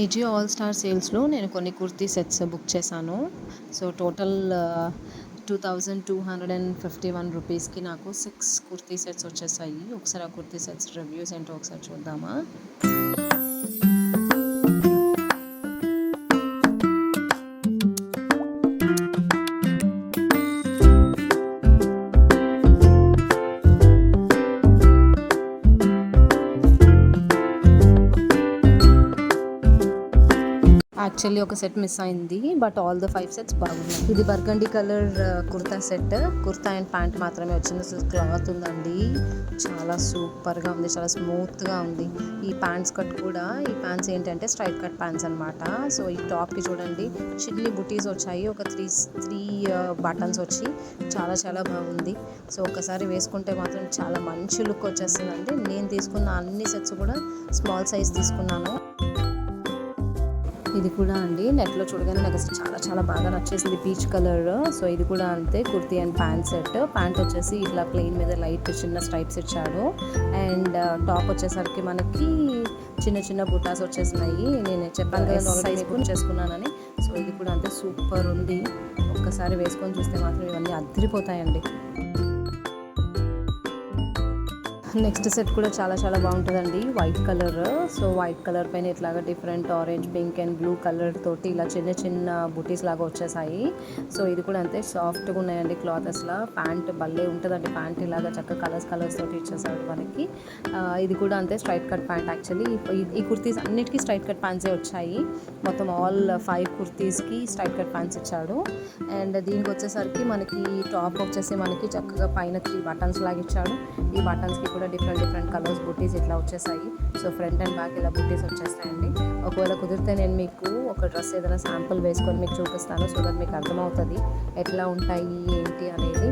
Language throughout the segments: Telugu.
ఏజియో ఆల్ స్టార్ సేల్స్లో నేను కొన్ని కుర్తీ సెట్స్ బుక్ చేశాను. సో టోటల్ 2251 రూపీస్కి నాకు 6 కుర్తీ సెట్స్ వచ్చేసాయి. ఒకసారి ఆ కుర్తీ సెట్స్ రివ్యూస్ ఏంటో ఒకసారి చూద్దామా. యాక్చువల్లీ ఒక సెట్ మిస్ అయింది, బట్ ఆల్ ద 5 సెట్స్ బాగున్నాయి. ఇది burgundy colour kurta set, kurta and pant మాత్రమే వచ్చింది. సో క్లాత్ ఉందండి, చాలా సూపర్గా ఉంది, చాలా స్మూత్గా ఉంది. ఈ ప్యాంట్స్ కట్ కూడా, ఈ ప్యాంట్స్ ఏంటంటే స్ట్రైట్ కట్ ప్యాంట్స్ అనమాట. సో ఈ టాప్కి చూడండి చిన్ని బుటీస్ వచ్చాయి, ఒక త్రీ బటన్స్ వచ్చి చాలా చాలా బాగుంది. సో ఒకసారి వేసుకుంటే మాత్రం చాలా మంచి లుక్ వచ్చేస్తుందండి. నేను తీసుకున్న అన్ని సెట్స్ కూడా స్మాల్ సైజ్ తీసుకున్నాను. ఇది కూడా అండి నెట్లో చూడగానే నాకు అసలు చాలా చాలా బాగా నచ్చేసింది, పీచ్ కలర్. సో ఇది కూడా అంతే, kurti and pant set. Pant వచ్చేసి ఇట్లా ప్లెయిన్ మీద లైట్ చిన్న స్ట్రైప్స్ ఇచ్చాడు. అండ్ టాప్ వచ్చేసరికి మనకి చిన్న చిన్న బుటాస్ వచ్చేసినాయి. నేను చెప్పాను కదా ఆల్రెడీ బుక్ చేసుకున్నానని. సో ఇది కూడా అంతే, సూపర్ ఉంది. ఒక్కసారి వేసుకొని చూస్తే మాత్రం ఇవన్నీ అదిరిపోతాయండి. నెక్స్ట్ సెట్ కూడా చాలా చాలా బాగుంటుందండి, white colour. So white colour పైన ఇట్లాగా different orange, pink and blue colour తోటి ఇలా చిన్న చిన్న బుటీస్ లాగా వచ్చేసాయి. సో ఇది కూడా అంతే, సాఫ్ట్గా ఉన్నాయండి క్లాత్. అసలు ప్యాంట్ భలే ఉంటుందండి, ప్యాంట్ ఇలాగా చక్కగా కలర్స్ తోటి ఇచ్చేసాడు మనకి. ఇది కూడా అంతే, స్ట్రైట్ కట్ ప్యాంట్. యాక్చువల్లీ ఈ కుర్తీస్ అన్నిటికీ స్ట్రైట్ కట్ ప్యాంట్సే వచ్చాయి. మొత్తం ఆల్ 5 కుర్తీస్కి స్ట్రైట్ కట్ ప్యాంట్స్ ఇచ్చాడు. అండ్ దీనికి వచ్చేసరికి మనకి టాప్ వచ్చేసి మనకి చక్కగా పైన 3 బటన్స్ లాగా ఇచ్చాడు. ఈ బటన్స్కి కూడా డిఫరెంట్ కలర్స్ బుటీస్ ఇట్లా వచ్చేసాయి. సో ఫ్రంట్ అండ్ బ్యాక్ ఇలా బుటీస్ వచ్చేస్తాయండి. ఒకవేళ కుదిరితే నేను మీకు ఒక డ్రెస్ ఏదైనా శాంపుల్ వేసుకొని మీకు చూపిస్తాను, సో దట్ మీకు అర్థమవుతుంది ఎట్లా ఉంటాయి ఏంటి అనేది.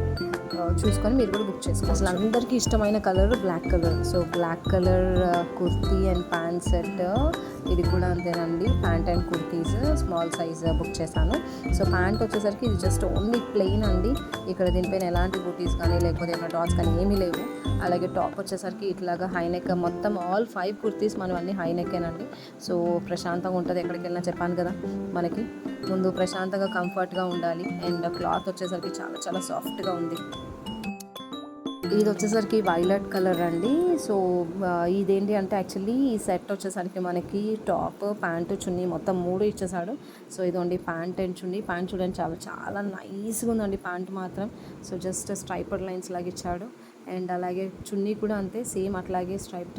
చూసుకొని మీరు కూడా బుక్ చేసుకోండి. అసలు అందరికీ ఇష్టమైన colour black colour. So black colour kurti and pant set. ఇది కూడా అంతేనండి, pant and kurtis small size book చేశాను. సో ప్యాంట్ వచ్చేసరికి ఇది జస్ట్ ఓన్లీ ప్లెయిన్ అండి. ఇక్కడ దీనిపైన ఎలాంటి బుటీస్ కానీ లేకపోతే ఏమైనా డాట్స్ కానీ ఏమీ లేవు. అలాగే టాప్ వచ్చేసరికి ఇట్లాగా హైనెక్, మొత్తం ఆల్ 5 కుర్తీస్ మనం అన్నీ హైనెక్కేనండి. సో ప్రశాంతంగా ఉంటుంది ఎక్కడికి వెళ్ళినా. చెప్పాను కదా మనకి ముందు ప్రశాంతంగా కంఫర్ట్గా ఉండాలి. అండ్ క్లాత్ వచ్చేసరికి చాలా చాలా సాఫ్ట్గా ఉంది. ఇది వచ్చేసరికి వైలెట్ కలర్ అండి. సో ఇదేంటి అంటే యాక్చువల్లీ ఈ సెట్ వచ్చేసరికి మనకి టాప్, ప్యాంటు, చున్నీ మొత్తం 3 ఇచ్చేసాడు. సో ఇదండి ప్యాంట్ అండ్ చున్నీ. ప్యాంట్ చూడండి చాలా చాలా నైస్గా ఉందండి ప్యాంట్ మాత్రం. సో జస్ట్ స్ట్రైపర్ లైన్స్ లాగా ఇచ్చాడు. అండ్ అలాగే చున్నీ కూడా అంతే, సేమ్ అట్లాగే స్ట్రైప్డ్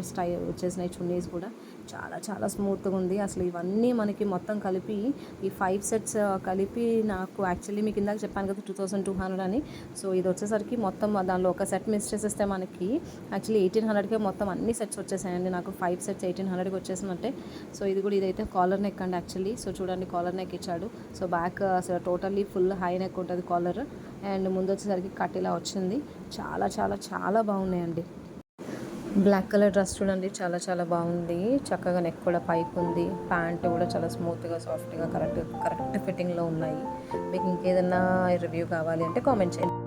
వచ్చేసినాయి చున్నీస్ కూడా. చాలా చాలా స్మూత్గా ఉంది. అసలు ఇవన్నీ మనకి మొత్తం కలిపి ఈ 5 సెట్స్ కలిపి నాకు యాక్చువల్లీ మీకు ఇందాక చెప్పాను కదా 2200 అని. సో ఇది వచ్చేసరికి మొత్తం దానిలో ఒక సెట్ మిస్ చేసేస్తే మనకి యాక్చువల్లీ 1800కే మొత్తం అన్ని సెట్స్ వచ్చేసాయండి. నాకు 5 సెట్స్ 1800కి వచ్చేసినట్టే. సో ఇది కూడా ఇదైతే కాలర్ నెక్ అండి యాక్చువల్లీ. సో చూడండి కాలర్ నెక్ ఇచ్చాడు. సో బ్యాక్ అసలు టోటల్లీ ఫుల్ హై నెక్ ఉంటుంది కాలర్. అండ్ ముందు వచ్చేసరికి కట్ ఇలా వచ్చింది. చాలా చాలా చాలా బాగున్నాయండి. బ్లాక్ కలర్ డ్రెస్ చూడండి చాలా చాలా బాగుంది. చక్కగా నెక్ కూడా పైకి ఉంది. ప్యాంట్ కూడా చాలా స్మూత్గా సాఫ్ట్గా కరెక్ట్ ఫిట్టింగ్లో ఉన్నాయి. మీకు ఇంకేదన్నా రివ్యూ కావాలి అంటే కామెంట్ చేయండి.